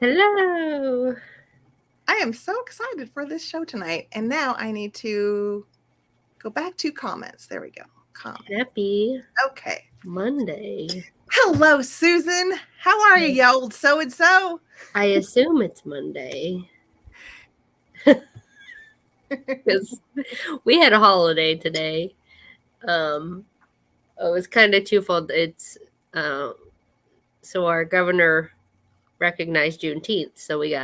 Hello. I am so excited for this show tonight. And now I need to go back to comments. There we go. Comments. Happy Okay. Monday. Hello, Susan. How are you, ya old so-and-so? I assume it's Monday because we had a holiday today. It was kind of twofold. Uh, so our governor recognized Juneteenth, so we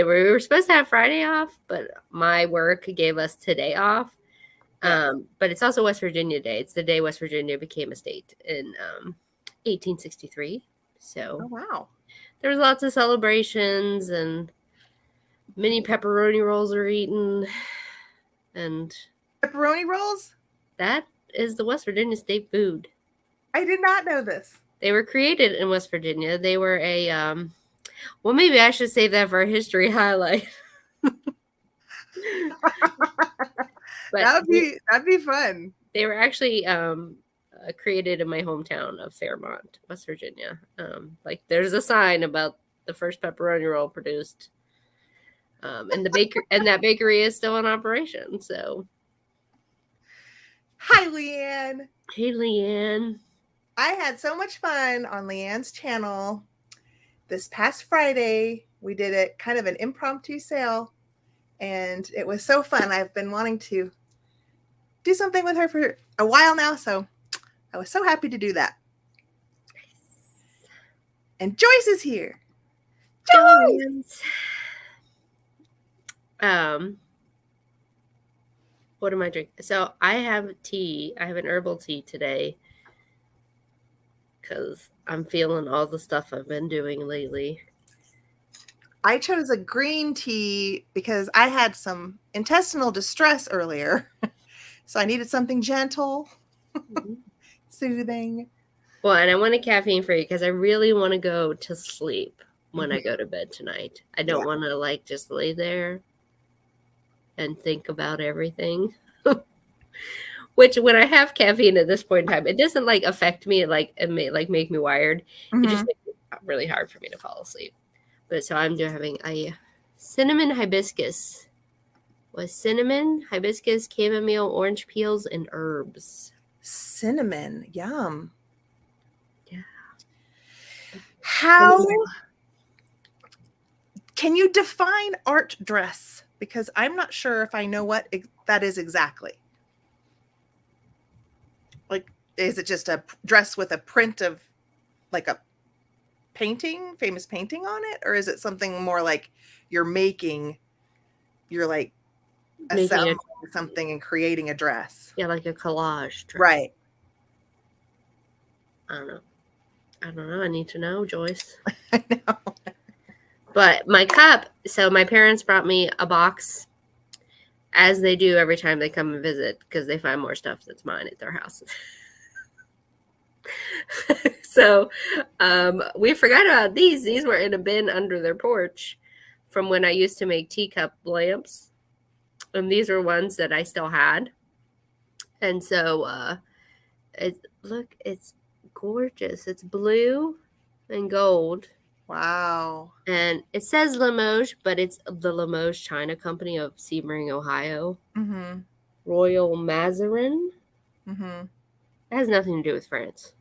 were supposed to have Friday off, but my work gave us today off. Yeah. But it's also West Virginia Day. It's the day West Virginia became a state in 1863. So Oh, wow. there was lots of celebrations and mini pepperoni rolls are eaten, and Pepperoni rolls? that is the West Virginia state food. I did not know this. They were created in West Virginia. They were well, maybe I should save that for a history highlight. But that'd be fun. they were actually created in my hometown of Fairmont, West Virginia. Like there's a sign about the first pepperoni roll produced. And that bakery is still in operation. So, Hi, Leanne. hey, Leanne. I had so much fun on Leanne's channel this past Friday. We did it kind of an impromptu sale, and it was so fun. I've been wanting to do something with her for a while now, so I was so happy to do that. And Joyce is here. Joyce! What am I drinking? So I have tea. I have an herbal tea today because I'm feeling all the stuff I've been doing lately. I chose a green tea because I had some intestinal distress earlier. So I needed something gentle, soothing. Well, and I want a caffeine free because I really want to go to sleep when I go to bed tonight. I don't want to just lay there and think about everything. Which when I have caffeine at this point in time, it doesn't affect me. It may make me wired. It just makes it really hard for me to fall asleep. But so I'm just having a cinnamon hibiscus with cinnamon, hibiscus, chamomile, orange peels, and herbs. Cinnamon, yum. Yeah. How can you define art dress? Because I'm not sure if I know what that is exactly. Is it just a dress with a print of a famous painting on it? Or is it something more like you're assembling something and creating a dress? Yeah, like a collage dress. Right. I don't know. I need to know, Joyce. I know. But my cup, so my parents brought me a box, as they do every time they come and visit, because they find more stuff that's mine at their house. So we forgot about these. These were in a bin under their porch from when I used to make teacup lamps. And these are ones that I still had. And so it's gorgeous. It's blue and gold. Wow. And it says Limoges, but it's the Limoges China Company of Sebring, Ohio. Mm-hmm. Royal Mazarin. Mm-hmm. It has nothing to do with France.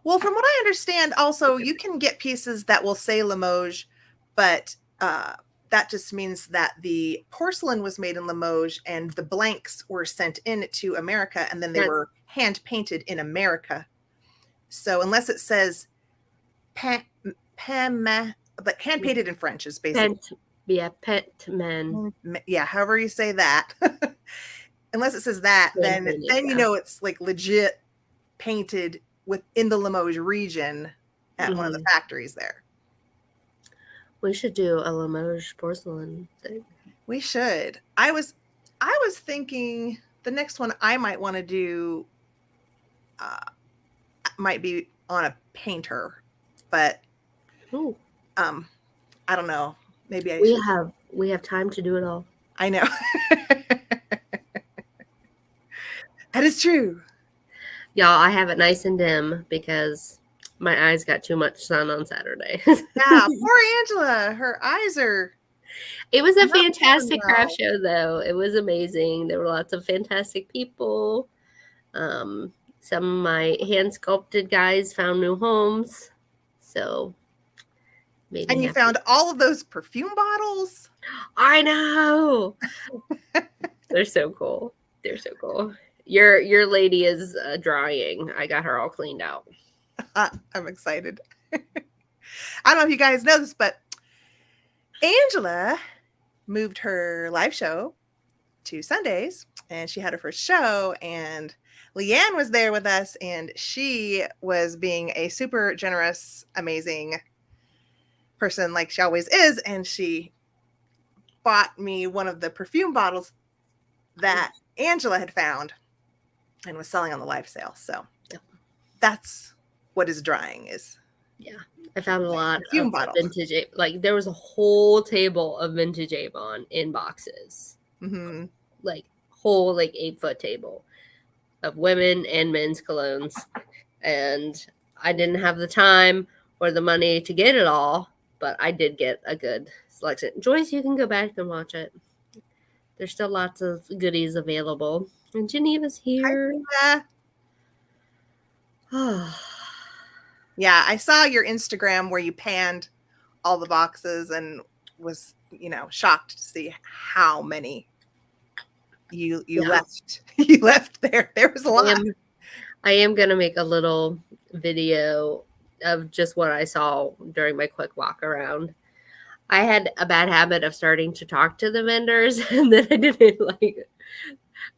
Well, from what I understand, also, you can get pieces that will say Limoges, but that just means that the porcelain was made in Limoges and the blanks were sent in to America, and then they were hand painted in America. So unless it says but hand painted in French is basically Pentman. Yeah, however you say that. Unless it says that, then you know it's legit painted within the Limoges region at one of the factories there. We should do a Limoges porcelain thing. We should. I was thinking the next one I might want to do might be on a painter, but I don't know. Maybe we have time to do it all. I know. That is true. Y'all, I have it nice and dim because my eyes got too much sun on Saturday. Yeah, poor Angela. Her eyes are. It was a Not doing fantastic well. craft show, though. It was amazing. There were lots of fantastic people. Some of my hand sculpted guys found new homes. So made me And you happy. found all of those perfume bottles. I know. They're so cool. They're so cool. Your lady is drying. I got her all cleaned out. I'm excited. I don't know if you guys know this, but Angela moved her live show to Sundays, and she had her first show, and Leanne was there with us, and she was being a super generous, amazing person like she always is, and she bought me one of the perfume bottles that Angela had found and was selling on the live sale. So that's what is drying is. Yeah, I found a lot perfume of bottles. vintage. Like there was a whole table of vintage Avon in boxes. Mm-hmm. Like whole 8-foot table of women and men's colognes, and I didn't have the time or the money to get it all, but I did get a good selection. Joyce, you can go back and watch it. There's still lots of goodies available. And Geneva's here. Yeah, I saw your Instagram where you panned all the boxes and was, shocked to see how many you left. You left there. There was a lot. I am gonna make a little video of just what I saw during my quick walk around. I had a bad habit of starting to talk to the vendors, and then I didn't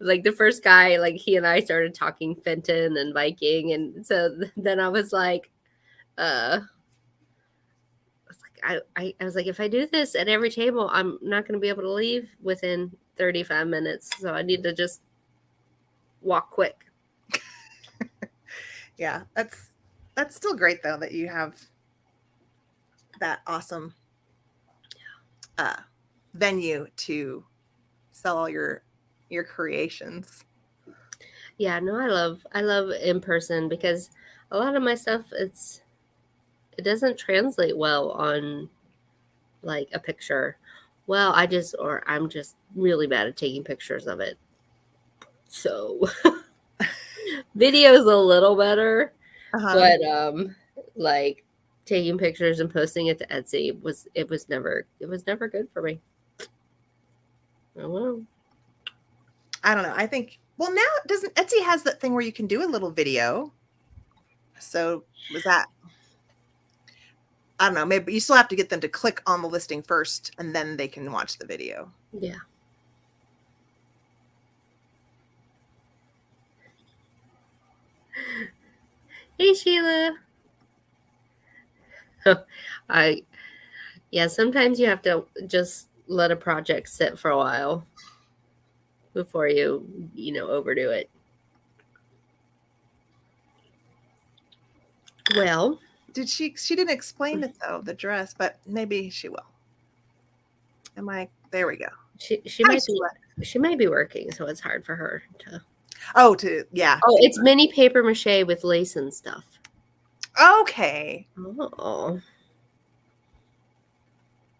like the first guy, he and I started talking Fenton and Viking, and so then I was like, I was like, if I do this at every table, I'm not going to be able to leave within 35 minutes, so I need to just walk quick. Yeah, that's still great though that you have that awesome venue to sell all your creations. Yeah, no, I love in person because a lot of my stuff it doesn't translate well on a picture. Well, I'm just really bad at taking pictures of it. So video's a little better, but taking pictures and posting it to Etsy was never good for me. Oh, I don't know. I think now doesn't Etsy has that thing where you can do a little video. So was that? I don't know. Maybe you still have to get them to click on the listing first, and then they can watch the video. Yeah. Hey, Sheila. Sometimes you have to just let a project sit for a while before you overdo it. Well, she didn't explain it though, the dress, but maybe she will. There we go. She might be working, so it's hard for her to. Yeah. Oh, it's mini paper mache with lace and stuff. Okay. Oh.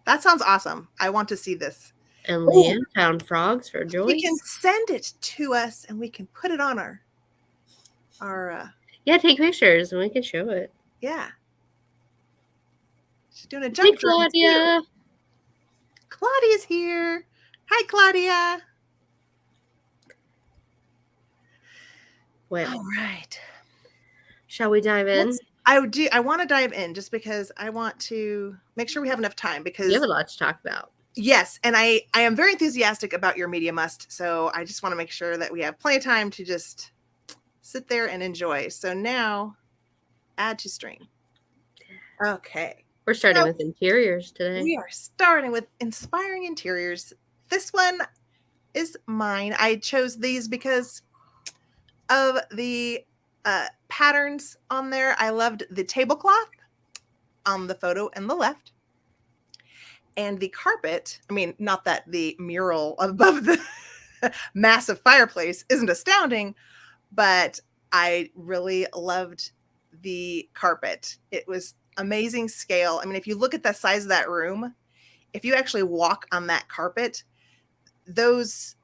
That sounds awesome. I want to see this. And Leanne found frogs for Joyce. You can send it to us and we can put it on our yeah, take pictures and we can show it. Yeah. She's doing a jump. Hey, Claudia. Claudia's here. Hi, Claudia. Well, all right. Shall we dive in? I want to dive in just because I want to make sure we have enough time because you have a lot to talk about. Yes, and I am very enthusiastic about your media must, so I just want to make sure that we have plenty of time to just sit there and enjoy. So now, add to stream. Okay. We're starting with interiors today. We are starting with inspiring interiors. This one is mine. I chose these because of the patterns on there. I loved the tablecloth on the photo on the left. And the carpet, I mean, not that the mural above the massive fireplace isn't astounding, but I really loved the carpet. It was amazing scale. I mean, if you look at the size of that room, if you actually walk on that carpet, those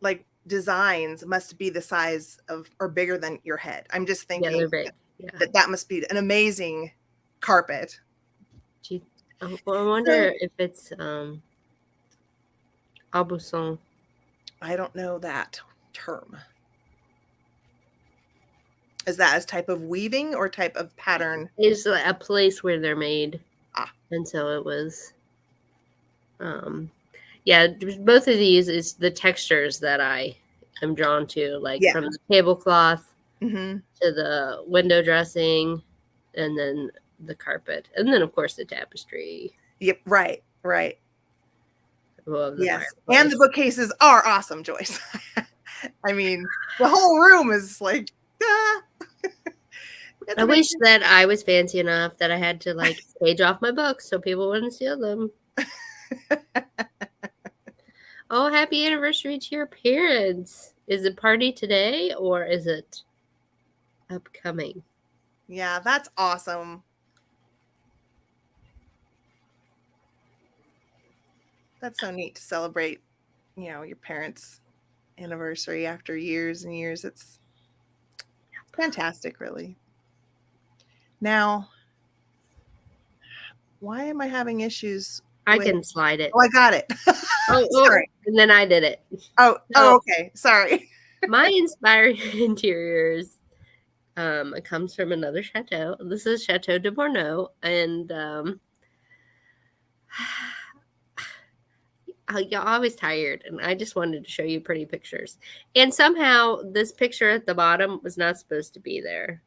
like designs must be the size of or bigger than your head. I'm just Yeah, thinking they're big. Yeah. that must be an amazing carpet. Well, I wonder if it's Aubusson. I don't know that term. Is that a type of weaving or type of pattern? It's a place where they're made. Ah. And so it was yeah, both of these is the textures that I am drawn to, like from the tablecloth Mm-hmm. to the window dressing, and then the carpet, and then of course the tapestry. Yep, right. Yes, and the bookcases are awesome, Joyce. I mean, the whole room is like, ah. I wish that I was fancy enough that I had to like page off my books so people wouldn't steal them. Oh, happy anniversary to your parents. Is it party today or is it upcoming? Yeah, that's awesome. That's so neat to celebrate, your parents' anniversary after years and years. It's fantastic, really. Now, why am I having issues? I can slide it. Oh, I got it. Sorry. And then I did it. Okay. Sorry. My inspired interiors comes from another chateau. This is Chateau de Bordeaux, and you're always tired, and I just wanted to show you pretty pictures. And somehow this picture at the bottom was not supposed to be there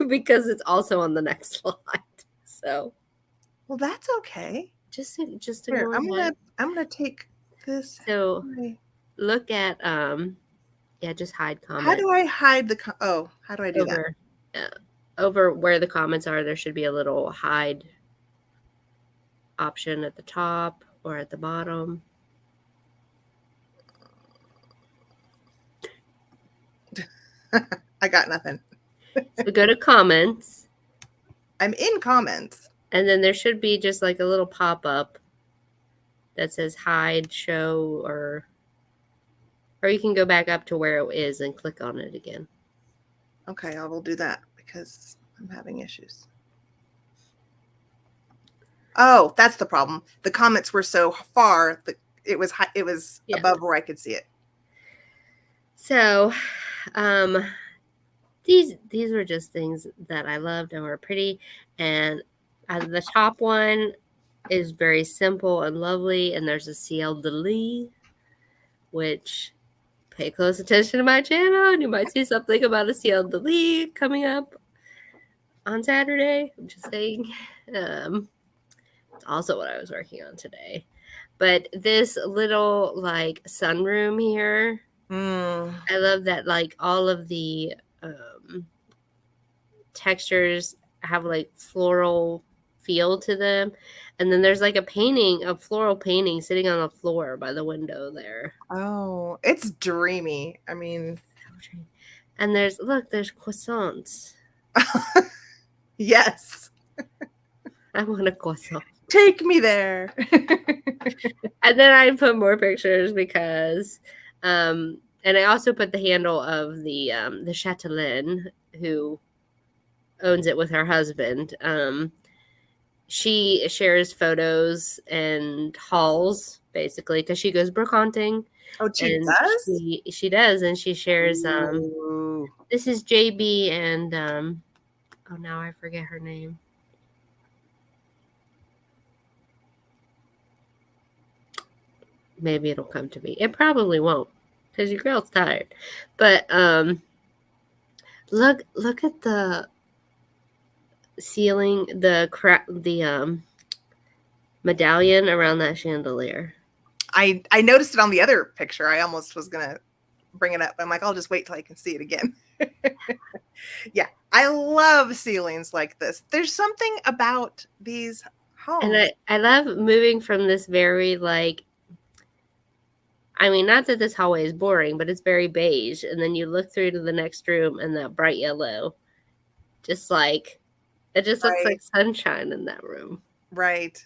because it's also on the next slide. So, well, that's okay. Just Here, I'm gonna take this. So look at just hide comments. How do I hide how do I do that? Over where the comments are, there should be a little hide option at the top or at the bottom. I got nothing. So go to comments. I'm in comments. And then there should be just like a little pop-up that says hide, show, or you can go back up to where it is and click on it again. Okay, I will do that because I'm having issues. Oh, that's the problem. The comments were so far that it was above where I could see it. So, these were just things that I loved and were pretty. And the top one is very simple and lovely. And there's a ciel de lis, which pay close attention to my channel, and you might see something about a ciel de lis coming up on Saturday. I'm just saying. It's also what I was working on today. But this little like sunroom here, I love that like all of the textures have like floral feel to them. And then there's like a floral painting sitting on the floor by the window there. Oh, it's dreamy. I mean, and there's croissants. Yes. I want a croissant. Take me there. And then I put more pictures because and I also put the handle of the chatelaine who owns it with her husband. She shares photos and hauls basically because she goes brocanting. Oh, she does? She does, and she shares this is JB and now I forget her name. Maybe it'll come to me. It probably won't because your girl's tired. But look at the ceiling, the medallion around that chandelier. I noticed it on the other picture. I almost was gonna bring it up. I'm like, I'll just wait till I can see it again. Yeah, I love ceilings like this. There's something about these homes. And I love moving from this very like, I mean, not that this hallway is boring, but it's very beige. And then you look through to the next room and that bright yellow. just like, it just looks Right. like sunshine in that room. Right.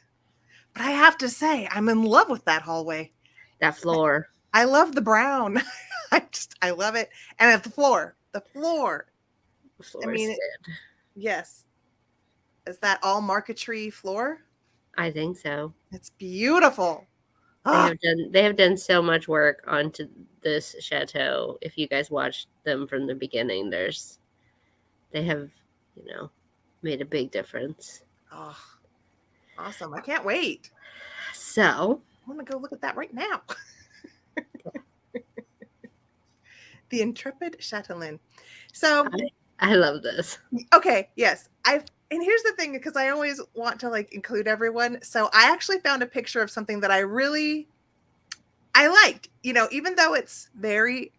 But I have to say, I'm in love with that hallway. That floor. I love the brown. I love it. And at the floor. The I floor is mean, good. yes. Is that all marquetry floor? I think so. It's beautiful. They have done so much work onto this chateau. If you guys watched them from the beginning, they have, made a big difference. Oh, awesome. I can't wait. So I want to go look at that right now. The Intrepid Chatelaine. So I love this. Okay, yes. And here's the thing, because I always want to like include everyone. So I actually found a picture of something that I liked, even though it's very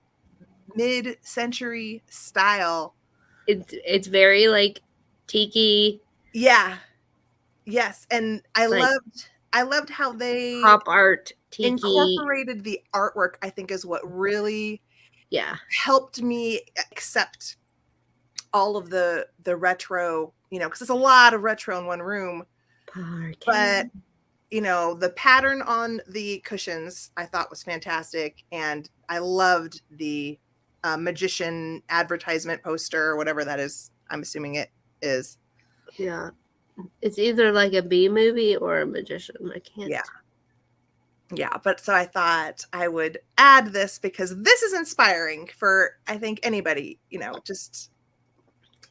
mid-century style. It's very like tiki. Yeah. Yes. And I loved how they pop art tiki incorporated the artwork, I think is what really helped me accept all of the retro, because there's a lot of retro in one room. But the pattern on the cushions I thought was fantastic, and I loved the magician advertisement poster or whatever that is. I'm assuming it is. Yeah, it's either like a B movie or a magician. I can't. Yeah, but so I thought I would add this because this is inspiring for, I think, anybody. Just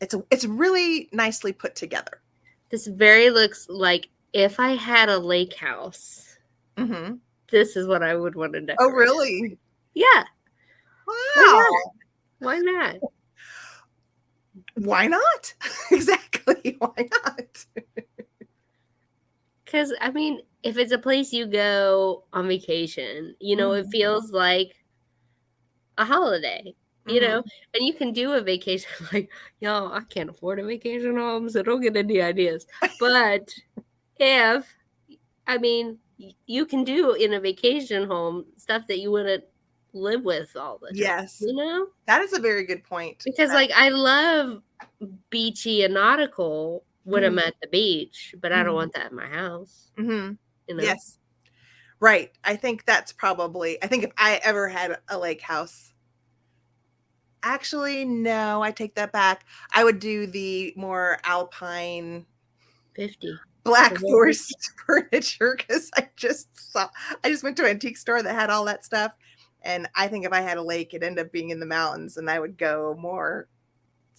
it's really nicely put together. This very looks like if I had a lake house, this is what I would want to decorate. Oh, really? Yeah. Wow. Why not? Why not? Exactly. Why not? Because, I mean, if it's a place you go on vacation, it feels like a holiday. And you can do a vacation like, y'all, I can't afford a vacation home, so don't get any ideas. But you can do in a vacation home stuff that you wouldn't live with all the time. Yes. That is a very good point. Because, I love beachy and nautical when I'm at the beach, but I don't want that in my house. Yes. Right. I think that's probably, if I ever had a lake house, actually, no, I take that back. I would do the more alpine 50 Black Forest furniture, because I just went to an antique store that had all that stuff. And I think if I had a lake, it'd end up being in the mountains, and I would go more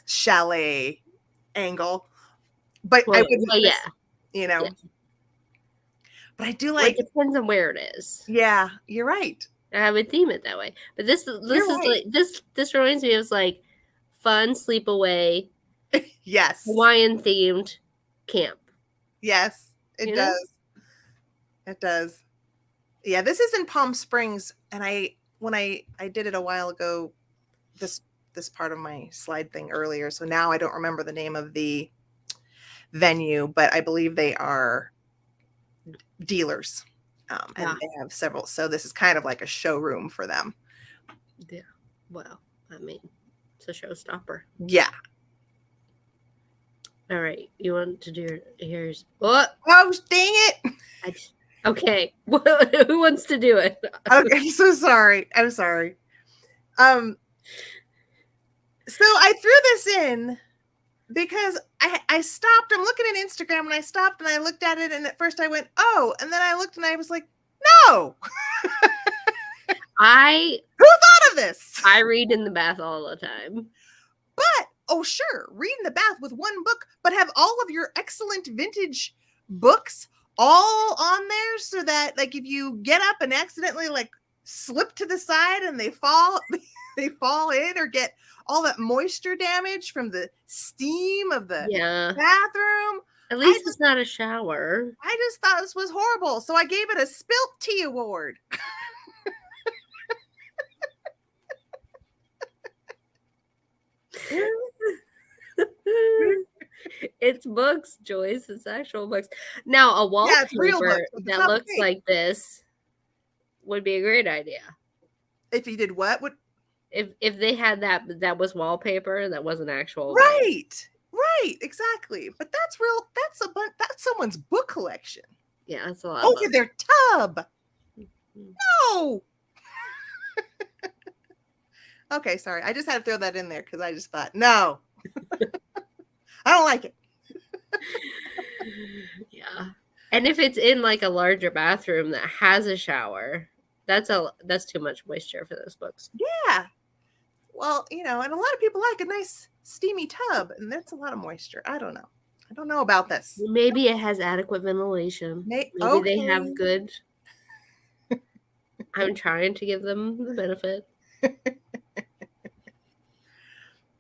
chalet angle. But I wouldn't But I do like. It depends on where it is. Yeah, you're right. I would theme it that way. But this is right. This reminds me of like fun sleepaway. Yes. Hawaiian themed camp. Yes, it does. It does. Yeah, this is in Palm Springs, and when I did it a while ago, this part of my slide thing earlier, so now I don't remember the name of the venue, but I believe they are dealers. And they have several, so this is kind of like a showroom for them. Yeah. Well, I mean, it's a showstopper. Yeah. All right. You want to do here's what? Oh, dang it. Okay. Who wants to do it? Okay, I'm so sorry. I'm sorry. So I threw this in because I stopped. I'm looking at Instagram, and I stopped and I looked at it, and at first I went, oh, and then I looked and I was like, no. Who thought of this? I read in the bath all the time. But sure, read in the bath with one book, but have all of your excellent vintage books all on there, so that like if you get up and accidentally like slip to the side and they fall in, or get all that moisture damage from the steam of the bathroom. At least it's not a shower. I just thought this was horrible, so I gave it a Spilt Tea Award. It's books, Joyce. It's actual books. Now, a wallpaper that looks like this would be a great idea. If you did what? If they had that was wallpaper, that wasn't actual. Right. Right, exactly. But that's real. That's someone's book collection. Yeah, that's a lot. Oh, yeah, their tub. No. Okay, sorry. I just had to throw that in there because I just thought, no, I don't like it. Yeah. And if it's in like a larger bathroom that has a shower, that's too much moisture for those books. Yeah. Well, and a lot of people like a nice steamy tub, and that's a lot of moisture. I don't know. I don't know about this. Maybe it has adequate ventilation. Maybe they have good. I'm trying to give them the benefit.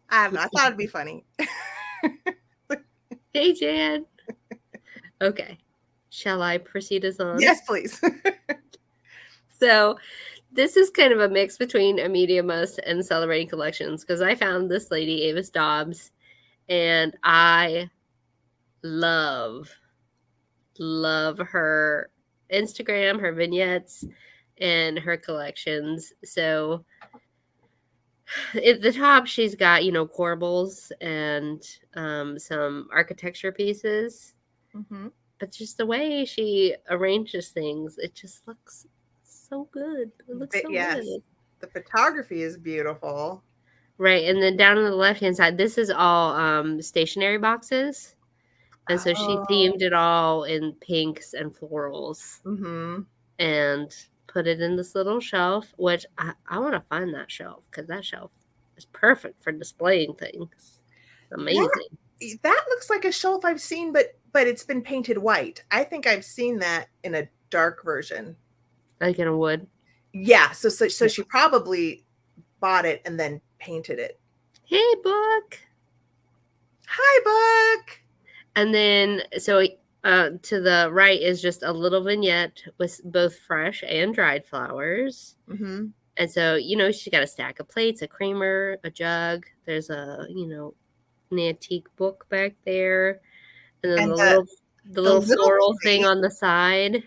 I don't know. I thought it'd be funny. Hey, Jan. Okay. Shall I proceed us on? Yes, please. So this is kind of a mix between a media must and celebrating collections, because I found this lady, Avis Dobbs, and I love her Instagram, her vignettes, and her collections. So at the top, she's got, corbels and some architecture pieces. Mm-hmm. But just the way she arranges things, it just looks so good. It looks so good. The photography is beautiful. Right. And then down on the left-hand side, this is all stationery boxes. And so she themed it all in pinks and florals. Mm-hmm. And put it in this little shelf, which I want to find that shelf, because that shelf is perfect for displaying things. Amazing. That looks like a shelf I've seen, but it's been painted white. I think I've seen that in a dark version. Like in a wood? Yeah. So she probably bought it and then painted it. Hey, book. Hi, book. And then, so to the right is just a little vignette with both fresh and dried flowers. Mm-hmm. And so, she's got a stack of plates, a creamer, a jug. There's an antique book back there. And then the little floral thing on the side.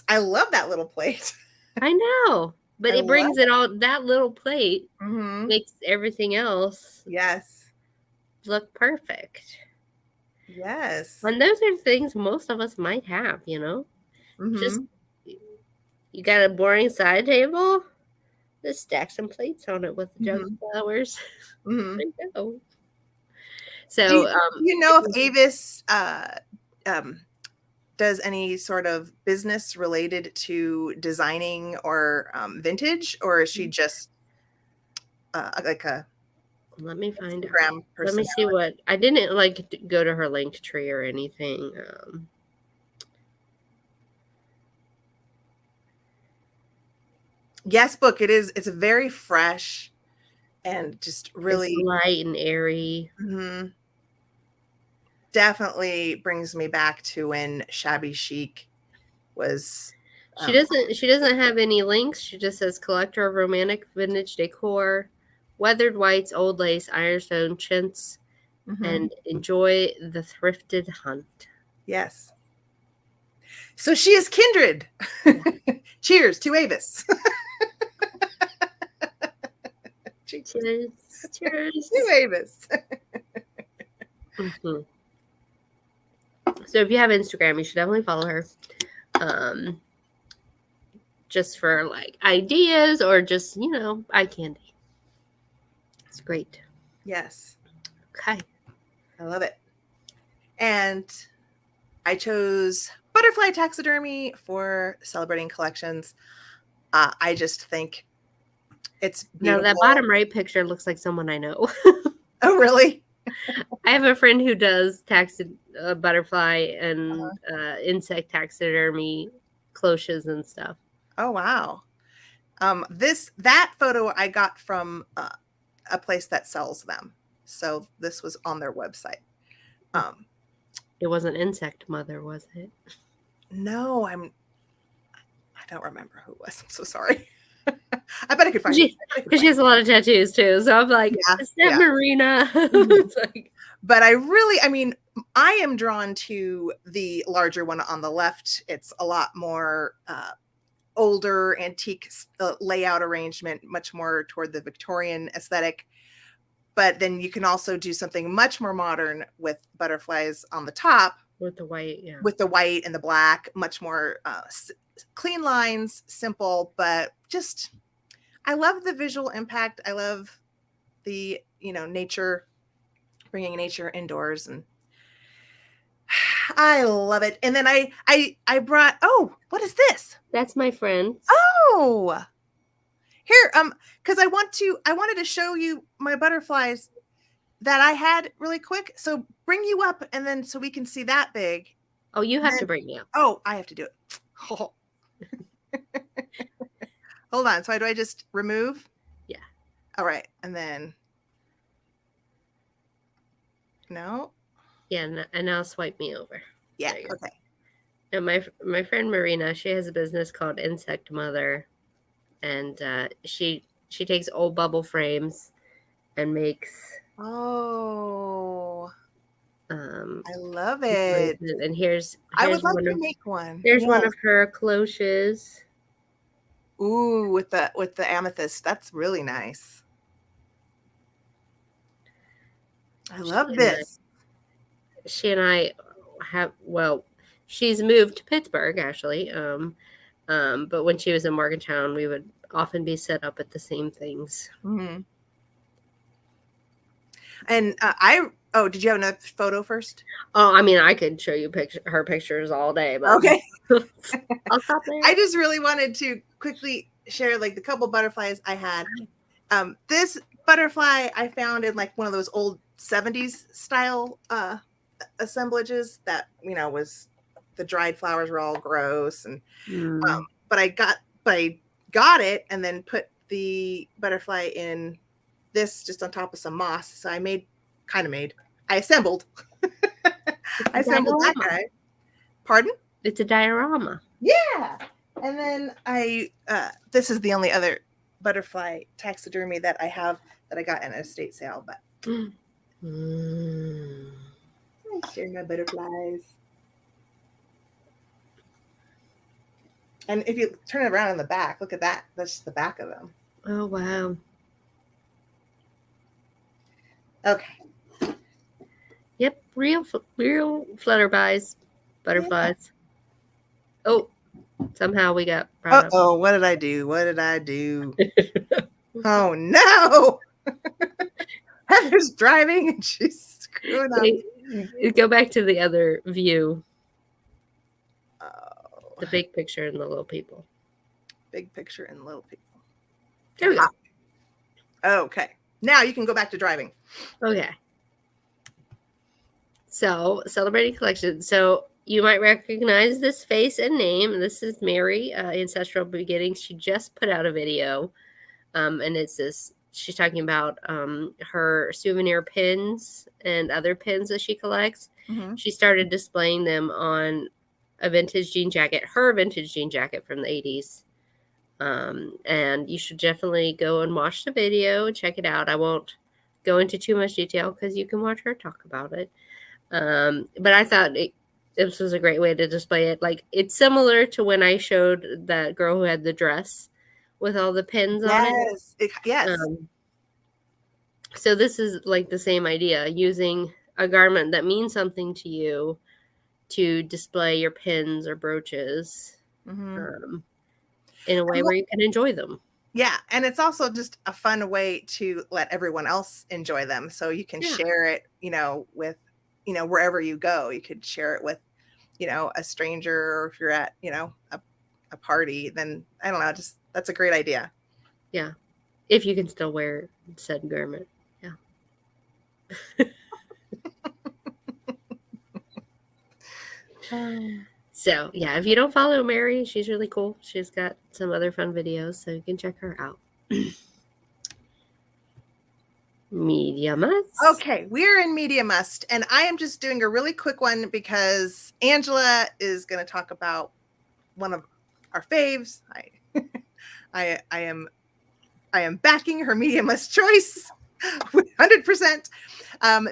I love that little plate. I know. But it brings it all, that little plate makes everything else look perfect. Yes. And those are things most of us might have, Just, you got a boring side table, just stack some plates on it with a jug of flowers. I know. So, do you know if Avis does any sort of business related to designing or vintage, or is she just like a let me find out. Let me see what I didn't go to her link tree or anything. Yes, book. It's very fresh and just really light and airy. Mm-hmm. Definitely brings me back to when Shabby Chic was. She doesn't have any links. She just says collector of romantic vintage decor, weathered whites, old lace, ironstone chintz, and enjoy the thrifted hunt. Yes. So she is kindred. Cheers to Avis. Cheers. Cheers to Avis. So if you have Instagram, you should definitely follow her. Just for like ideas or just, eye candy. It's great. Yes. Okay. I love it. And I chose butterfly taxidermy for celebrating collections. I just think it's beautiful. No, that bottom right picture looks like someone I know. Oh, really? I have a friend who does butterfly and insect taxidermy cloches and stuff. Oh, wow. That photo I got from a place that sells them. So this was on their website. It wasn't Insect Mother, was it? No, I don't remember who it was. I'm so sorry. I bet I could find it. Because she has a lot of tattoos too. So I'm like, is that Marina? It's like, but I am drawn to the larger one on the left. It's a lot more older, antique layout arrangement, much more toward the Victorian aesthetic. but then you can also do something much more modern with butterflies on the top. With the white, yeah. With the white and the black, much more clean lines, simple, but just, I love the visual impact. I love the, nature, bringing nature indoors, and I love it. And then I brought, oh, what is this? That's my friend. Oh, here, because I wanted to show you my butterflies that I had really quick. So bring you up, and then so we can see that big. Oh, you have to bring me up. Oh, I have to do it. Oh. Hold on. So do I just remove? Yeah. All right. And then, no. Yeah, and now swipe me over. Yeah. Okay. And my friend Marina, she has a business called Insect Mother, and she takes old bubble frames and makes. Oh. I love it. it. And here's I would love to make one. There's one of her cloches. Ooh, with the amethyst. That's really nice. I love this. She and I have, well, she's moved to Pittsburgh actually. But when she was in Morgantown, we would often be set up at the same things. Mm-hmm. And did you have another photo first? Oh, I mean, I could show you her pictures all day, but okay. I'll stop there. I just really wanted to quickly share like the couple butterflies I had. This butterfly I found in like one of those old 70s style assemblages that, was, the dried flowers were all gross, and but I got it and then put the butterfly in this just on top of some moss. So I assembled that guy. Pardon? It's a diorama. Yeah. And then this is the only other butterfly taxidermy that I have that I got at an estate sale, but I share my butterflies. And if you turn it around in the back, look at that. That's just the back of them. Oh, wow. Okay. Yep, real flutterbies, butterflies. Yeah. Oh, somehow we got brought up. Uh-oh, what did I do? Oh, no! Heather's driving and she's screwing up. Go back to the other view. The big picture and the little people. Big picture and little people. There we go. Okay. Now you can go back to driving. Okay. So, celebrating collection. So, you might recognize this face and name. This is Mary, Ancestral Beginnings. She just put out a video. And it's this, she's talking about her souvenir pins and other pins that she collects. Mm-hmm. She started displaying them on a vintage jean jacket, her vintage jean jacket from the 80s. And you should definitely go and watch the video and check it out. I won't go into too much detail because you can watch her talk about it. But I thought this was a great way to display it. Like, it's similar to when I showed that girl who had the dress with all the pins on it. Yes. So this is like the same idea, using a garment that means something to you to display your pins or brooches in a way where you can enjoy them. Yeah. And it's also just a fun way to let everyone else enjoy them. So you can share it, with, wherever you go. You could share it with, a stranger, or if you're at, a party, then I don't know, just that's a great idea. Yeah. If you can still wear said garment. Yeah. So, yeah, if you don't follow Mary, she's really cool. She's got some other fun videos, so you can check her out. Media Must. Okay, we're in Media Must, and I am just doing a really quick one because Angela is going to talk about one of our faves. I am backing her Media Must choice 100%.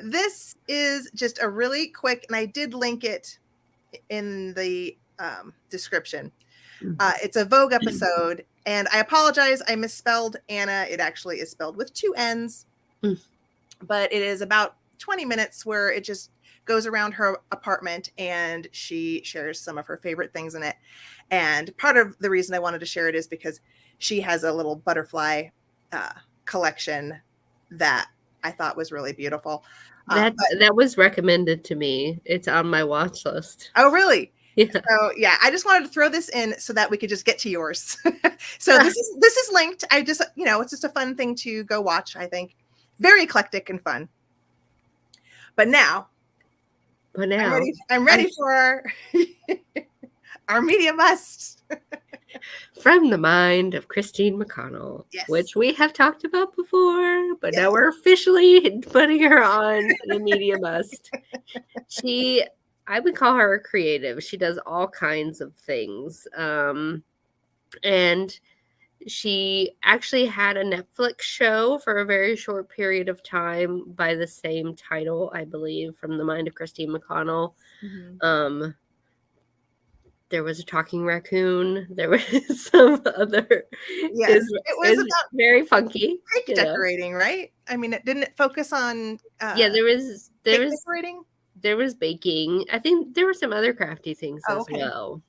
This is just a really quick, and I did link it in the description. It's a Vogue episode, and I apologize, I misspelled Anna. It actually is spelled with 2 N's. but it is about 20 minutes where it just goes around her apartment and she shares some of her favorite things in it. And part of the reason I wanted to share it is because she has a little butterfly collection that I thought was really beautiful. That was recommended to me. It's on my watch list. Oh, really? Yeah. So yeah, I just wanted to throw this in so that we could just get to yours. So this is linked. I just, it's just a fun thing to go watch, I think. Very eclectic and fun. But now I'm ready for our media must. From the mind of Christine McConnell, Yes. which we have talked about before, but now we're officially putting her on the media must. I would call her a creative. She does all kinds of things. And she actually had a Netflix show for a very short period of time by the same title, I believe, From the Mind of Christine McConnell. Mm-hmm. There was a talking raccoon. There was some other. Yes, it was about very funky. Cake decorating, right? I mean, didn't it focus on? Yeah, there was decorating. There was baking. I think there were some other crafty things as well.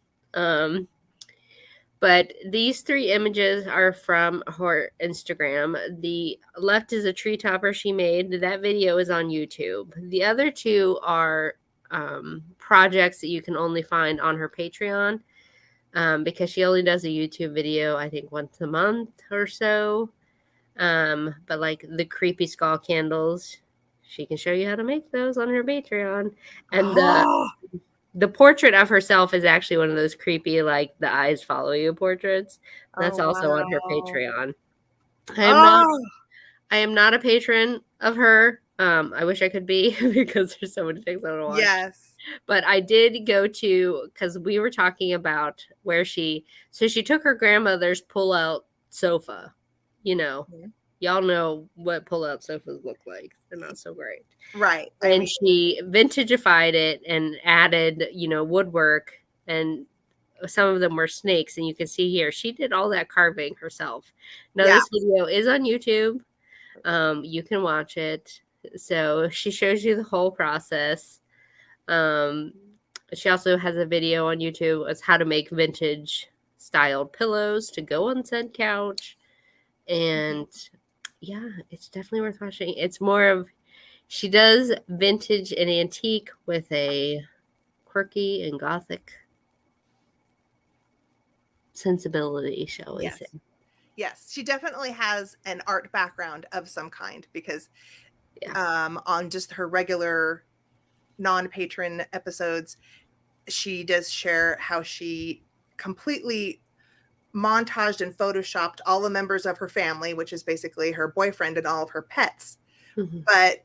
But these 3 images are from her Instagram. The left is a tree topper she made. That video is on YouTube. The other 2 are projects that you can only find on her Patreon, because she only does a YouTube video, I think, once a month or so. But like the creepy skull candles, she can show you how to make those on her Patreon. And the portrait of herself is actually one of those creepy, like the eyes follow you portraits. That's also on her Patreon. I am not a patron of her. I wish I could be, because there's so many things I want to watch. Yes. But I did go to, because we were talking about where she took her grandmother's pull-out sofa. Y'all know what pull-out sofas look like. They're not so great. Right. And she vintagified it and added, woodwork, and some of them were snakes. And you can see here, she did all that carving herself. Now, this video is on YouTube. You can watch it. So she shows you the whole process. She also has a video on YouTube as how to make vintage styled pillows to go on said couch. And yeah, it's definitely worth watching. It's more of, she does vintage and antique with a quirky and gothic sensibility, shall we say. Yes, she definitely has an art background of some kind, because on just her regular non-patron episodes, she does share how she completely montaged and photoshopped all the members of her family, which is basically her boyfriend and all of her pets. Mm-hmm. But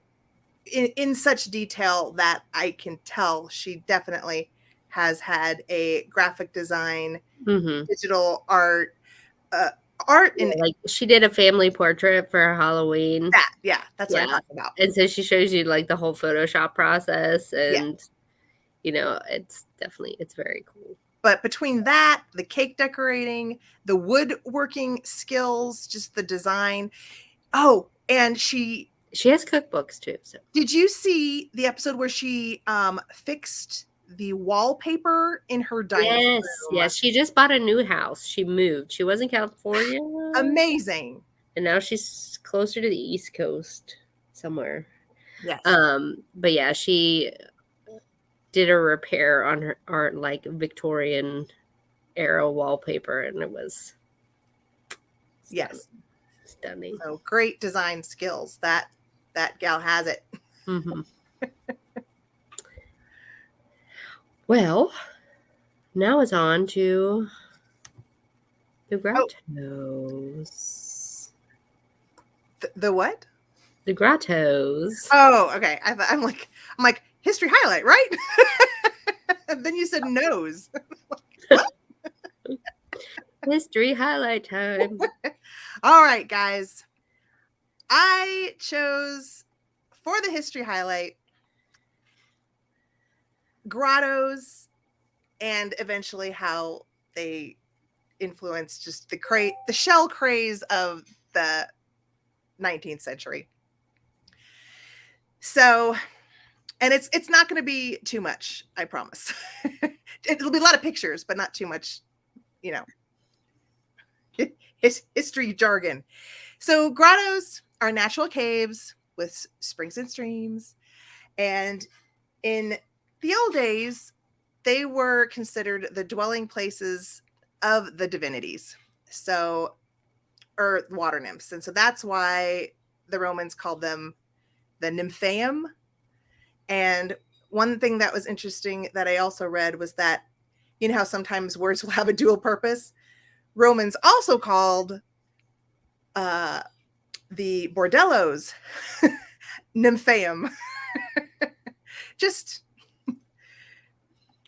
in such detail that I can tell she definitely has had a graphic design, digital art, and like she did a family portrait for Halloween. That's what I'm talking about. And so she shows you like the whole Photoshop process, and it's very cool. But between that, the cake decorating, the woodworking skills, just the design. Oh, and she has cookbooks too. So did you see the episode where she fixed the wallpaper in her dining room? Yes. She just bought a new house. She moved. She was in California. Amazing. And now she's closer to the East Coast somewhere. Yes. But yeah, she did a repair on her art, like Victorian era wallpaper, and it was stunning. So great design skills. That gal has it. Mm-hmm. Well, now it's on to the grottos. The what? The grottos. Oh, okay. I'm like history highlight, right? And then you said nose. What? History highlight time. All right, guys. I chose for the history highlight grottos, and eventually how they influenced just the shell craze of the 19th century. So, and it's not going to be too much, I promise. It'll be a lot of pictures, but not too much, you know, history jargon. So grottos are natural caves with springs and streams. And in the old days, they were considered the dwelling places of the divinities. So, or water nymphs. And so that's why the Romans called them the Nymphaeum. And one thing that was interesting that I also read was that, you know how sometimes words will have a dual purpose? Romans also called the bordellos Nymphaeum. Just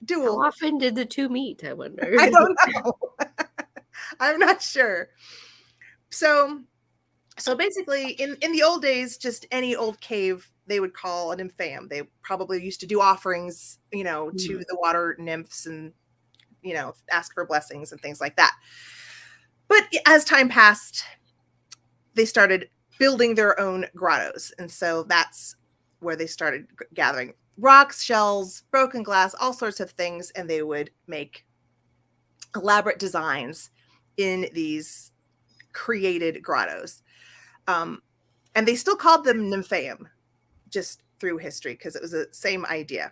dual. How often did the two meet, I wonder? I don't know. I'm not sure. So basically in the old days, just any old cave they would call an nymphaeum. They probably used to do offerings, you know, to the water nymphs and, you know, ask for blessings and things like that. But as time passed, they started building their own grottos. And so that's where they started gathering rocks, shells, broken glass, all sorts of things. And they would make elaborate designs in these created grottos. And they still called them nymphaeum just through history because it was the same idea.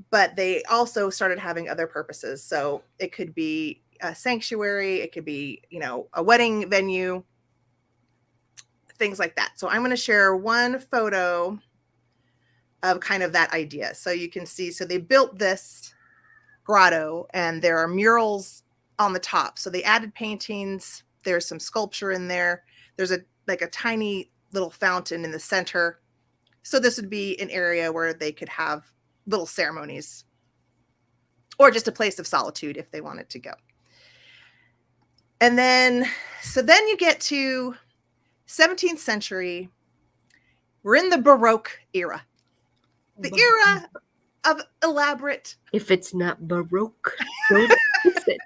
But they also started having other purposes. So it could be a sanctuary, it could be, you know, a wedding venue, things like that. So I'm going to share one photo of kind of that idea. So you can see, so they built this grotto and there are murals on the top. So they added paintings. There's some sculpture in there. There's a tiny little fountain in the center. So this would be an area where they could have little ceremonies or just a place of solitude if they wanted to go. And then, so then you get to 17th century. We're in the Baroque era. The era of elaborate. If it's not Baroque, don't fix it.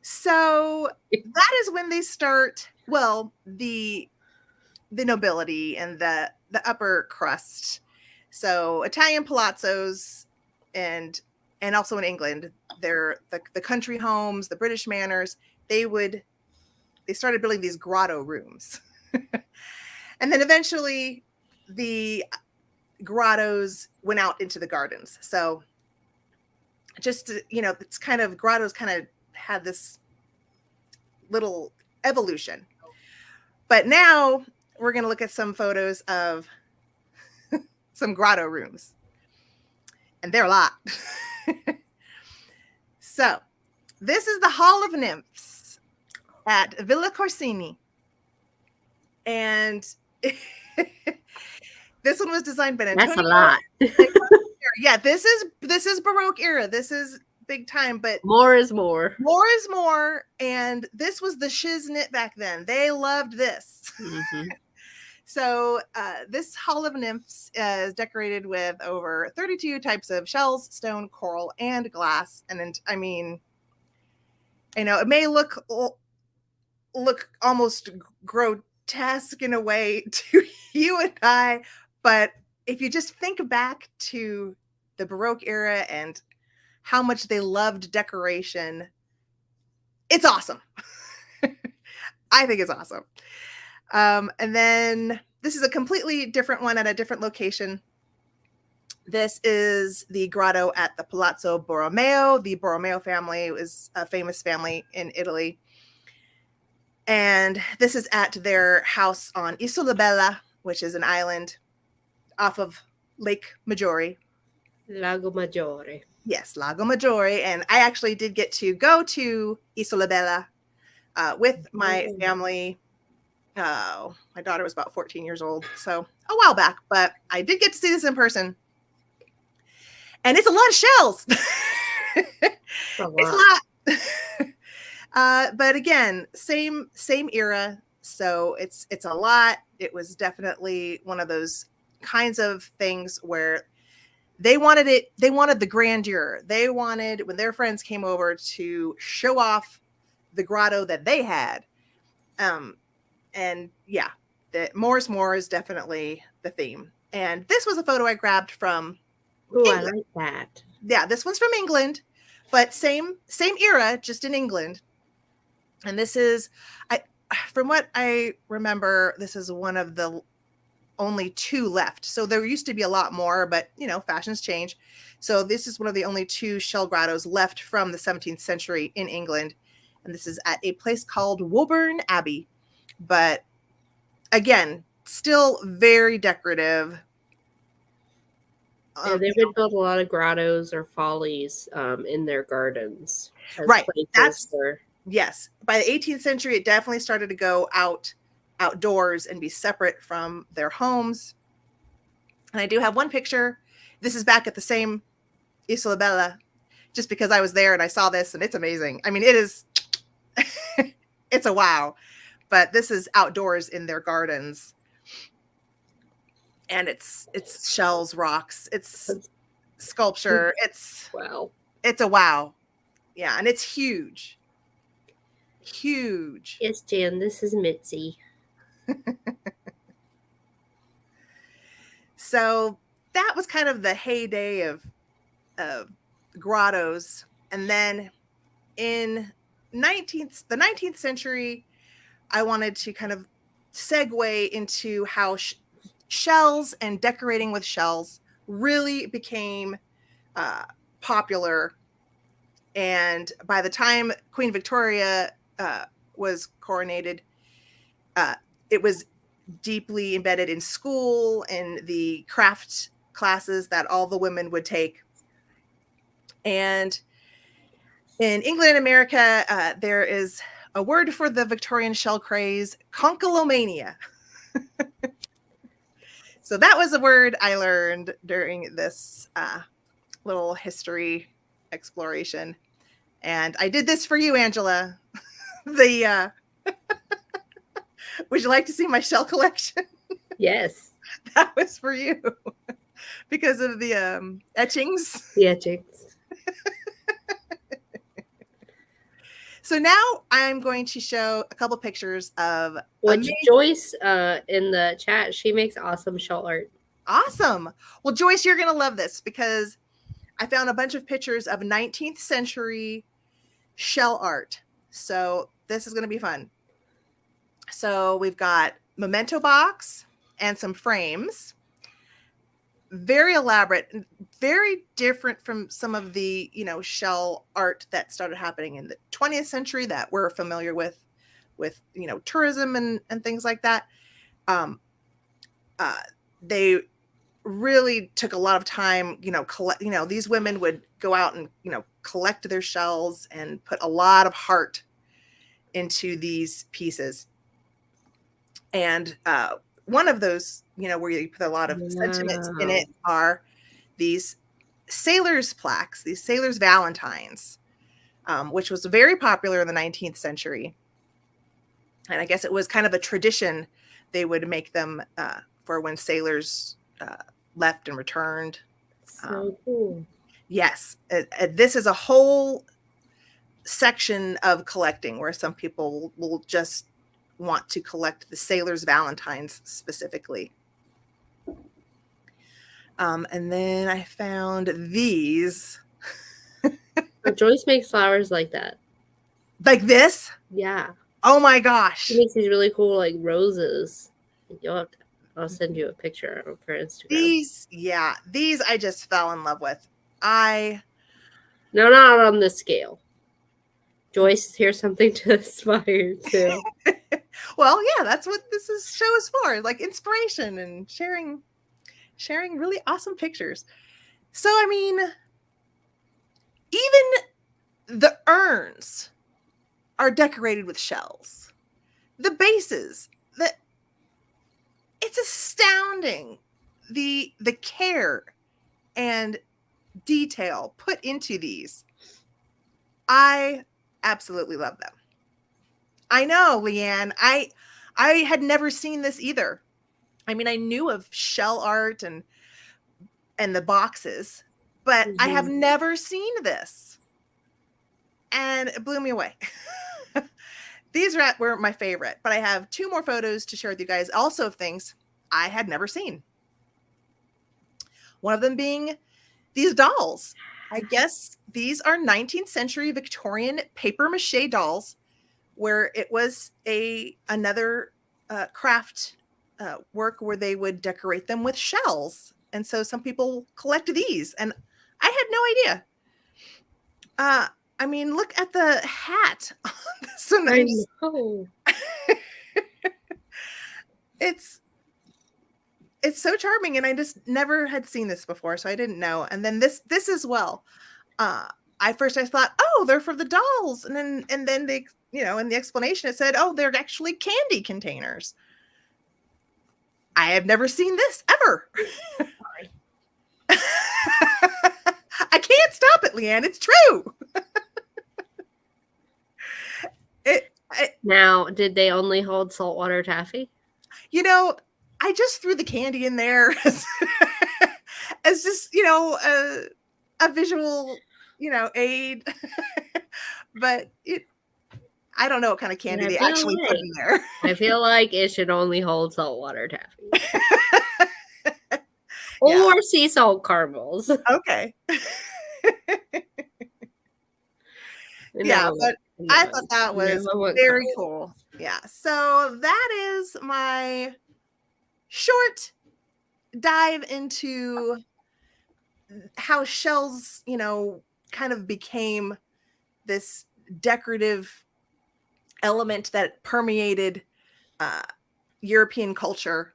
So that is when they start, well, the nobility and the upper crust. So Italian palazzos and also in England, they're the country homes, the British manors, they started building these grotto rooms. And then eventually the grottos went out into the gardens. So just, you know, it's kind of grottos kind of had this little evolution. But now we're going to look at some photos of some grotto rooms. And they're a lot. So this is the Hall of Nymphs at Villa Corsini. And this one was designed by Antonio. That's a lot. Yeah, this is Baroque era. This is big time, but more is more. More is more. And this was the shiznit back then. They loved this. Mm-hmm. So this Hall of Nymphs is decorated with over 32 types of shells, stone, coral, and glass. And I mean, you know, it may look almost grotesque in a way to you and I, but if you just think back to the Baroque era and how much they loved decoration, it's awesome. I think it's awesome. And then this is a completely different one at a different location. This is the grotto at the Palazzo Borromeo. The Borromeo family is a famous family in Italy. And this is at their house on Isola Bella, which is an island off of Lake Maggiore. Lago Maggiore. Yes, Lago Maggiore. And I actually did get to go to Isola Bella with my family. My daughter was about 14 years old, so a while back, but I did get to see this in person. And it's a lot of shells. It's a lot. But again, same era. So it's a lot. It was definitely one of those kinds of things where they wanted the grandeur. They wanted, when their friends came over, to show off the grotto that they had. And yeah, that more is more is definitely the theme. And this was a photo I grabbed from Oh, I England. like that. Yeah, this one's from England, but same era, just in England. And this is, from what I remember, this is one of the only 2 left. So there used to be a lot more, but fashions change. So this is one of the only 2 shell grottos left from the 17th century in England. And this is at a place called Woburn Abbey. But again, still very decorative. Yeah, they would build a lot of grottos or follies in their gardens. As Right. Places for... Yes. By the 18th century, it definitely started to go outdoors and be separate from their homes. And I do have one picture. This is back at the same Isola Bella, just because I was there and I saw this, and it's amazing. I mean, it is, it's a wow. But this is outdoors in their gardens. And it's shells, rocks, it's sculpture. It's wow. It's a wow. Yeah, and it's huge. Huge. Yes, Jan, this is Mitzi. So that was kind of the heyday of grottos. And then in the 19th century, I wanted to kind of segue into how shells and decorating with shells really became popular. And by the time Queen Victoria was coronated, it was deeply embedded in school, in the craft classes that all the women would take. And in England and America, there is a word for the Victorian shell craze: conchylomania. So that was a word I learned during this little history exploration. And I did this for you, Angela. Would you like to see my shell collection? Yes. That was for you because of the etchings. The etchings. So now I'm going to show a couple pictures of Joyce in the chat. She makes awesome shell art. Awesome. Well, Joyce, you're going to love this because I found a bunch of pictures of 19th century shell art. So this is going to be fun. So we've got memento box and some frames. Very elaborate, very different from some of the, shell art that started happening in the 20th century that we're familiar with, tourism and things like that. They really took a lot of time, collect, these women would go out and, collect their shells and put a lot of heart into these pieces. And one of those, where you put a lot of sentiments in it, are these sailors' plaques, these sailors' valentines, which was very popular in the 19th century. And I guess it was kind of a tradition. They would make them for when sailors left and returned. So cool. Yes. This is a whole section of collecting where some people will just want to collect the sailors' valentines specifically. And then I found these. Joyce makes flowers like that. Like this? Yeah. Oh my gosh. She makes these really cool roses. I'll send you a picture for Instagram. These I just fell in love with. No, not on this scale. Joyce, here's something to aspire to. Well, yeah, that's what this show is for, like inspiration and sharing really awesome pictures. So, I mean, even the urns are decorated with shells. The bases, it's astounding the care and detail put into these. I absolutely love them. I know, Leanne. I had never seen this either. I mean, I knew of shell art and the boxes, but I have never seen this. And it blew me away. these were my favorite, but I have 2 more photos to share with you guys, also of things I had never seen. One of them being these dolls. I guess these are 19th century Victorian paper mache dolls, where it was another craft work where they would decorate them with shells. And so some people collect these, and I had no idea. I mean, look at the hat on this one. I know. It's so charming, and I just never had seen this before, so I didn't know. And then this as well. I thought, oh, they're for the dolls, and then they, in the explanation it said, oh, they're actually candy containers. I have never seen this ever. I can't stop it, Leanne. It's true. Now, did they only hold saltwater taffy? I just threw the candy in there as just, a visual, aid. But I don't know what kind of candy they actually put in there. I feel like it should only hold saltwater taffy. Or sea salt caramels. Okay. Yeah, but I thought that was very cool. Yeah. So that is my short dive into how shells, kind of became this decorative element that permeated European culture.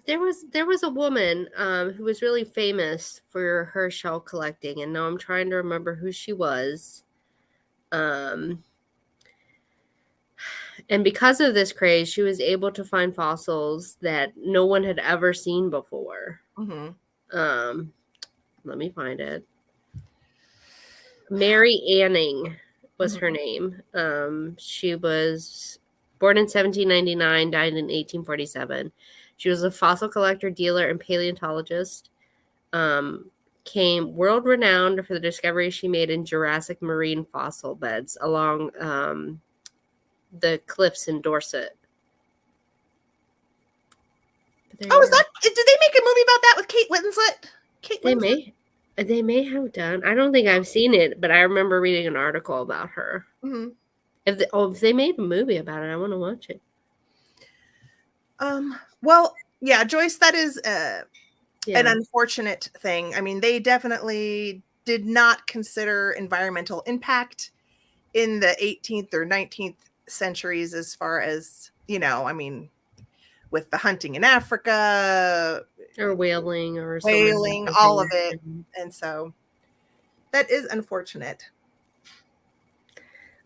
There was a woman who was really famous for her shell collecting, and now I'm trying to remember who she was. And because of this craze, she was able to find fossils that no one had ever seen before. Mm-hmm. Let me find it. Mary Anning was her name. She was born in 1799, died in 1847. She was a fossil collector, dealer, and paleontologist. Became world renowned for the discoveries she made in Jurassic marine fossil beds along the cliffs in Dorset. Oh, did they make a movie about that with Kate Winslet? They may have done. I don't think I've seen it, but I remember reading an article about her. Mm-hmm. If they made a movie about it, I want to watch it. Well, yeah, Joyce, that is an unfortunate thing. I mean, they definitely did not consider environmental impact in the 18th or 19th centuries as far as, with the hunting in Africa. Or whaling. All of it. And so that is unfortunate.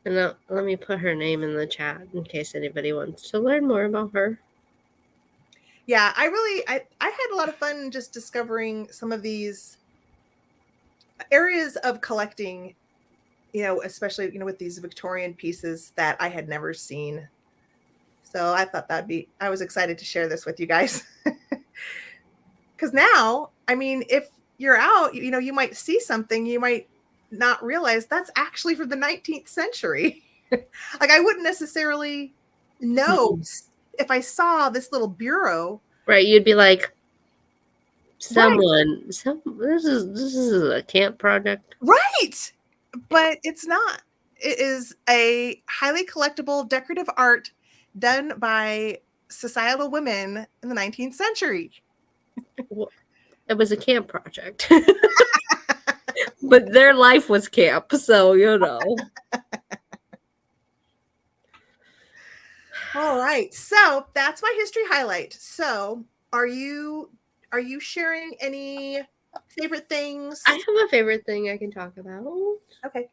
And let me put her name in the chat in case anybody wants to learn more about her. Yeah, I had a lot of fun just discovering some of these areas of collecting, especially, with these Victorian pieces that I had never seen. So I thought I was excited to share this with you guys. Because now, I mean, if you're out, you might see something, you might not realize that's actually from the 19th century. Like, I wouldn't necessarily know if I saw this little bureau. Right, you'd be like, this is a camp project. Right. But it's not. It is a highly collectible decorative art done by societal women in the 19th century. It was a camp project. But their life was camp, so All right. So that's my history highlight. So are you sharing any favorite things? I have a favorite thing I can talk about. Okay.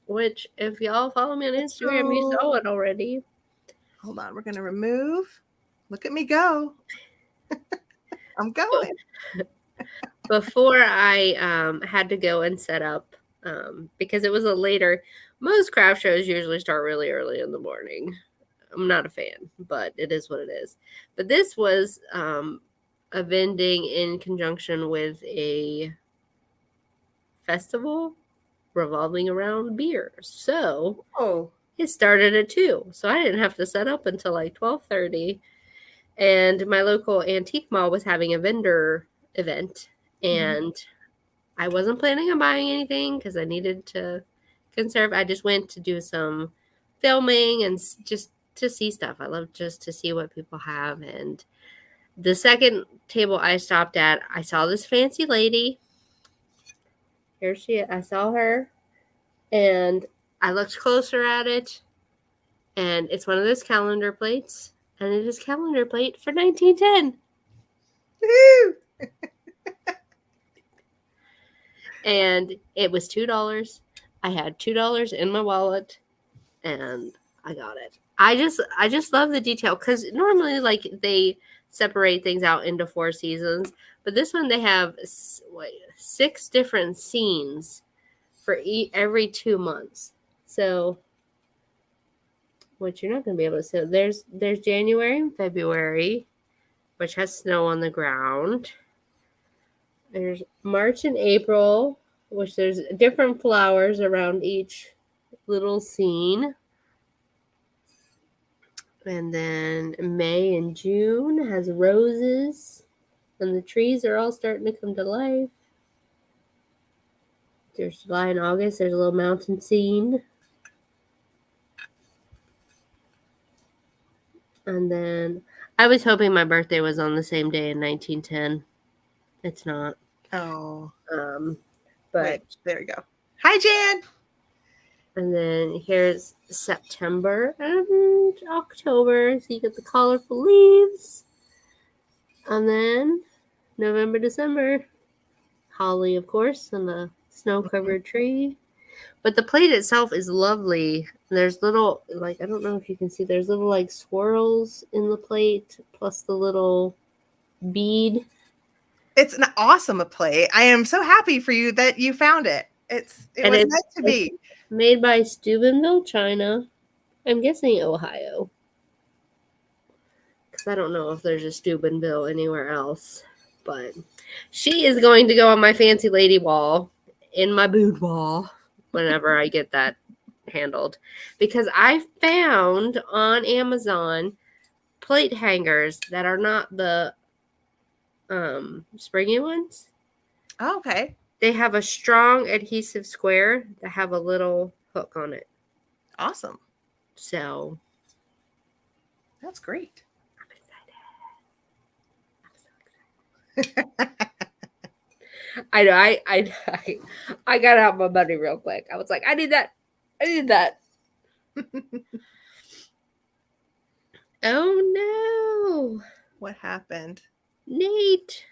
Which, if y'all follow me on Instagram, you saw it already. Hold on. We're going to remove. Look at me go. I'm going. Before I had to go and set up, because it was a later, most craft shows usually start really early in the morning. I'm not a fan, but it is what it is. But this was a vending in conjunction with a festival revolving around beers. So it started at 2, so I didn't have to set up until like 12:30. And my local antique mall was having a vendor event, and I wasn't planning on buying anything because I needed to conserve. I just went to do some filming and just to see stuff. I love just to see what people have. And the second table I stopped at, I saw this fancy lady. I saw her, and I looked closer at it, and it's one of those calendar plates, and it is calendar plate for 1910. Woo! And it was $2. I had $2 in my wallet, and I got it. I just love the detail, because normally like they separate things out into 4 seasons, but this one they have 6 different scenes for every 2 months. So, which you're not going to be able to see. There's January and February, which has snow on the ground. There's March and April, which there's different flowers around each little scene. And then May and June has roses, and the trees are all starting to come to life. There's July and August. There's a little mountain scene. And then I was hoping my birthday was on the same day in 1910. It's not. Oh. But wait, there we go. Hi, Jan. And then here's September and October. So you get the colorful leaves. And then November, December. Holly, of course, and the snow-covered tree. But the plate itself is lovely. There's little, like, I don't know if you can see, there's little, like, swirls in the plate, plus the little bead. It's an awesome plate. I am so happy for you that you found it. It was meant to be. Made by Steubenville, China. I'm guessing Ohio. Because I don't know if there's a Steubenville anywhere else. But she is going to go on my fancy lady wall in my boudoir whenever I get that handled. Because I found on Amazon plate hangers that are not the springy ones. Oh, okay. They have a strong adhesive square that have a little hook on it. Awesome. So that's great. I'm excited. I know. I got out my money real quick. I was like, I need that. Oh no! What happened? Nate.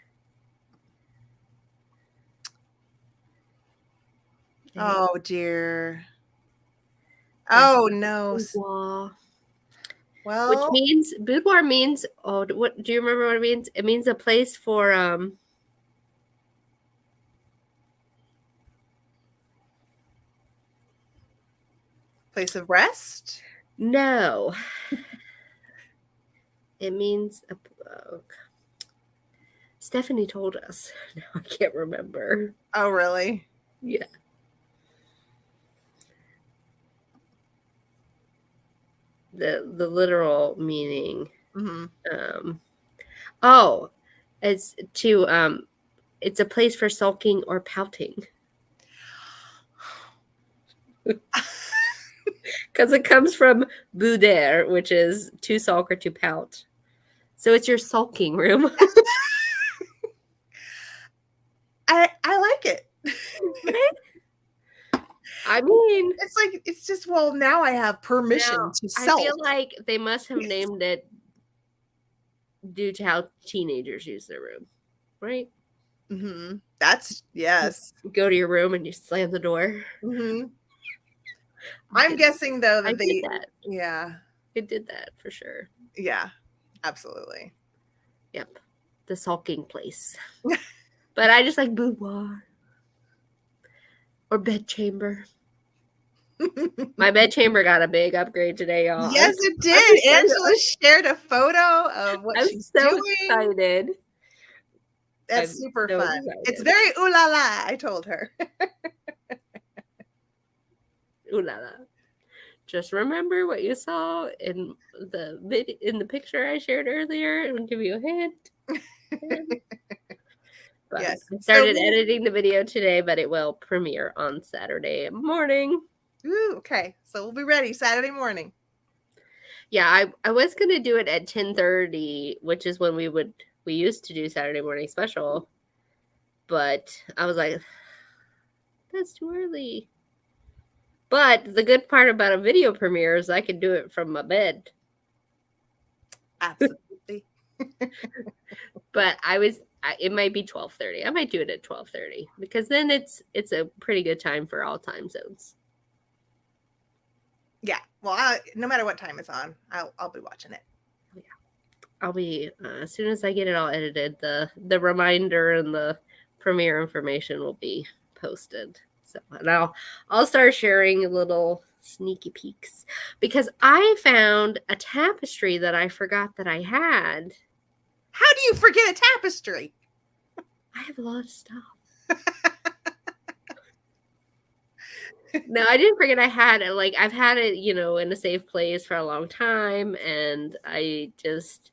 Oh dear. Oh no. Boudoir. Well, which means boudoir means, what do you remember what it means? It means a place for place of rest? No. It means Stephanie told us. Now I can't remember. Oh really? Yeah. The literal meaning. Mm-hmm. It's to it's a place for sulking or pouting. Because it comes from bouder, which is to sulk or to pout. So it's your sulking room. I like it. I mean, it's like, it's just, well, now I have permission to sulk. I feel like they must have named it due to how teenagers use their room, right? Mm-hmm. That's, yes. You go to your room and you slam the door. Mm-hmm. I'm guessing though that they did that. Yeah. It did that for sure. Yeah, absolutely. Yep. The sulking place. But I just like boudoir. Or bedchamber. My bedchamber got a big upgrade today, y'all. Yes, it did. Angela shared a photo of what she's doing. Excited. That's super fun. Excited. It's very ooh la la, I told her. Ooh la la. just remember what you saw in the picture I shared earlier and give you a hint. But Yes. I started editing the video today, but it will premiere on Saturday morning. Ooh, okay. So we'll be ready Saturday morning. Yeah, I was gonna do it at 10:30, which is when we used to do Saturday morning special. But I was like, that's too early. But the good part about a video premiere is I can do it from my bed. Absolutely. But it might be 12:30. I might do it at 12:30 because then it's a pretty good time for all time zones. Yeah. Well, no matter what time it's on, I'll be watching it. Yeah. I'll be as soon as I get it all edited, the reminder and the premiere information will be posted. So, and I'll start sharing little sneaky peeks because I found a tapestry that I forgot that I had. How do you forget a tapestry? I have a lot of stuff. No, I didn't forget I had it. Like, I've had it, in a safe place for a long time, and I just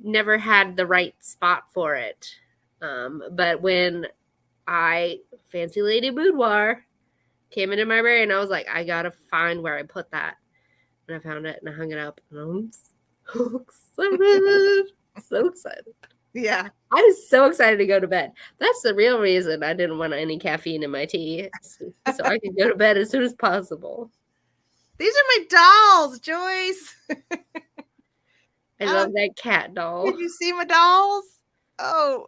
never had the right spot for it. But when Fancy Lady Boudoir came into my brain, I was like, I gotta find where I put that. And I found it, and I hung it up, and I'm so excited. So excited. Yeah. I was so excited to go to bed. That's the real reason I didn't want any caffeine in my tea, so I could go to bed as soon as possible. These are my dolls, Joyce. I love that cat doll. Did you see my dolls? Oh.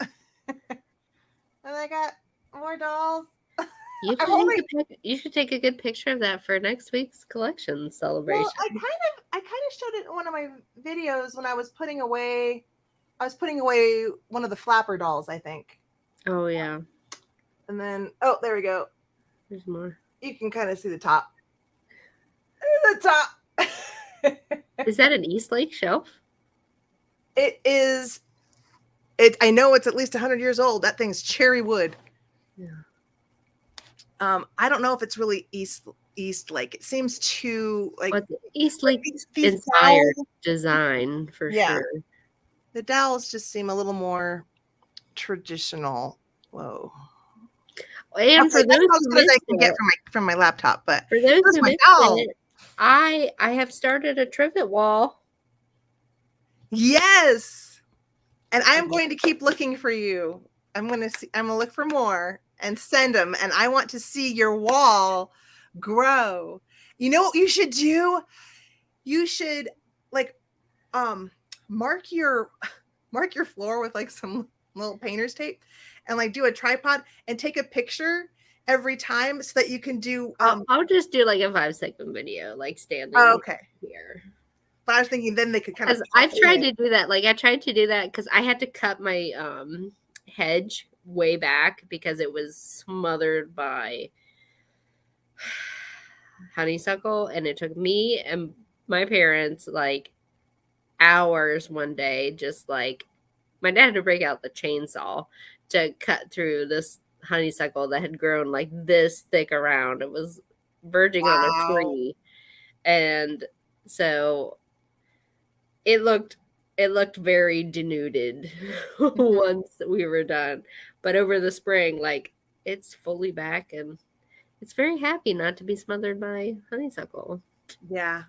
And I got more dolls. You should take a good picture of that for next week's collection celebration. Well, I kind of showed it in one of my videos when I was putting away one of the flapper dolls, I think. Oh yeah. And then there we go. There's more. You can kind of see the top. The top. Is that an Eastlake shelf? It is. I know it's at least 100 years old. That thing's cherry wood. Yeah. I don't know if it's really Eastlake. It seems too Eastlake inspired design for sure. The dowels just seem a little more traditional. Whoa. And for those as good as I can get from my laptop, but for those who missed it, I have started a trivet wall. Yes. And I'm going to keep looking for you. I'm going to look for more and send them. And I want to see your wall grow. You know what you should do? You should mark your floor with some little painter's tape and do a tripod and take a picture every time so that you can do I'll just do a 5-second video standing here. But I was thinking then they could kind of I've tried to do that. I tried to do that because I had to cut my hedge way back because it was smothered by honeysuckle, and it took me and my parents hours one day, just my dad had to break out the chainsaw to cut through this honeysuckle that had grown this thick around. It was verging on a tree. And so it looked very denuded once we were done. But over the spring, it's fully back and it's very happy not to be smothered by honeysuckle. Yeah.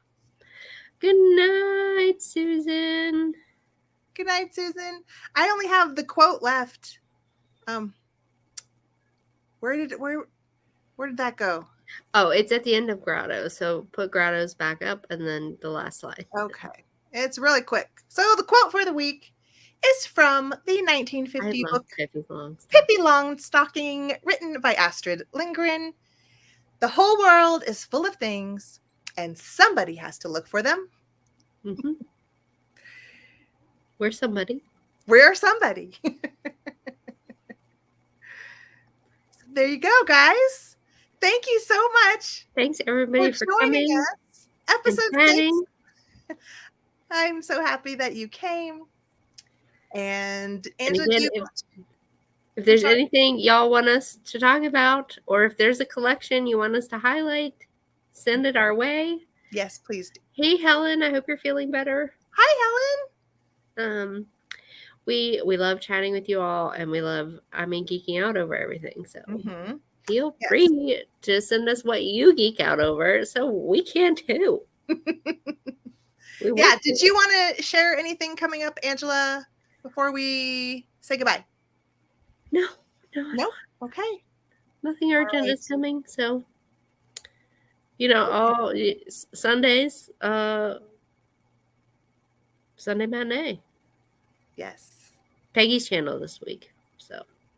Good night, Susan. Good night, Susan. I only have the quote left. Where did that go? Oh, it's at the end of Grotto. So put Grottos back up and then the last slide. Okay. It's really quick. So the quote for the week is from the 1950 book Pippi Longstocking, written by Astrid Lindgren. The whole world is full of things, and somebody has to look for them. Mm-hmm. We're somebody. We're somebody. There you go, guys. Thank you so much. Thanks, everybody, for joining us. Episode 6. I'm so happy that you came. And Angela, again, if there's anything y'all want us to talk about, or if there's a collection you want us to highlight, send it our way. Yes, please do. Hey, Helen, I hope you're feeling better. Hi, Um, we love chatting with you all, and we love, geeking out over everything. So Helen. feel Yes. free to send us what you geek out over, so we can too. Yeah. Did you want to share anything coming up, Angela, before we say goodbye? No. Okay. Nothing urgent right. is coming. So, all Sundays, Sunday matinee. Yes. Peggy's channel this week.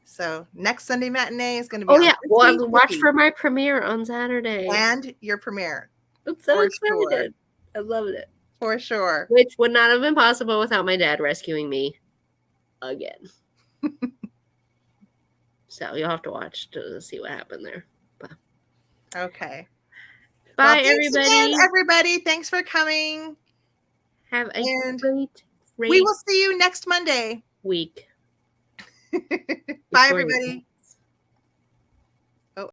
So next Sunday matinee is going to be. Oh yeah, we'll have to watch for my premiere on Saturday. And your premiere. I'm so excited. Sure. I love it. For sure. Which would not have been possible without my dad rescuing me again. So you'll have to watch to see what happened there. But. Okay. Bye, everybody. Again, everybody. Thanks for coming. Have a great we will see you next Monday. Week. Bye, everybody.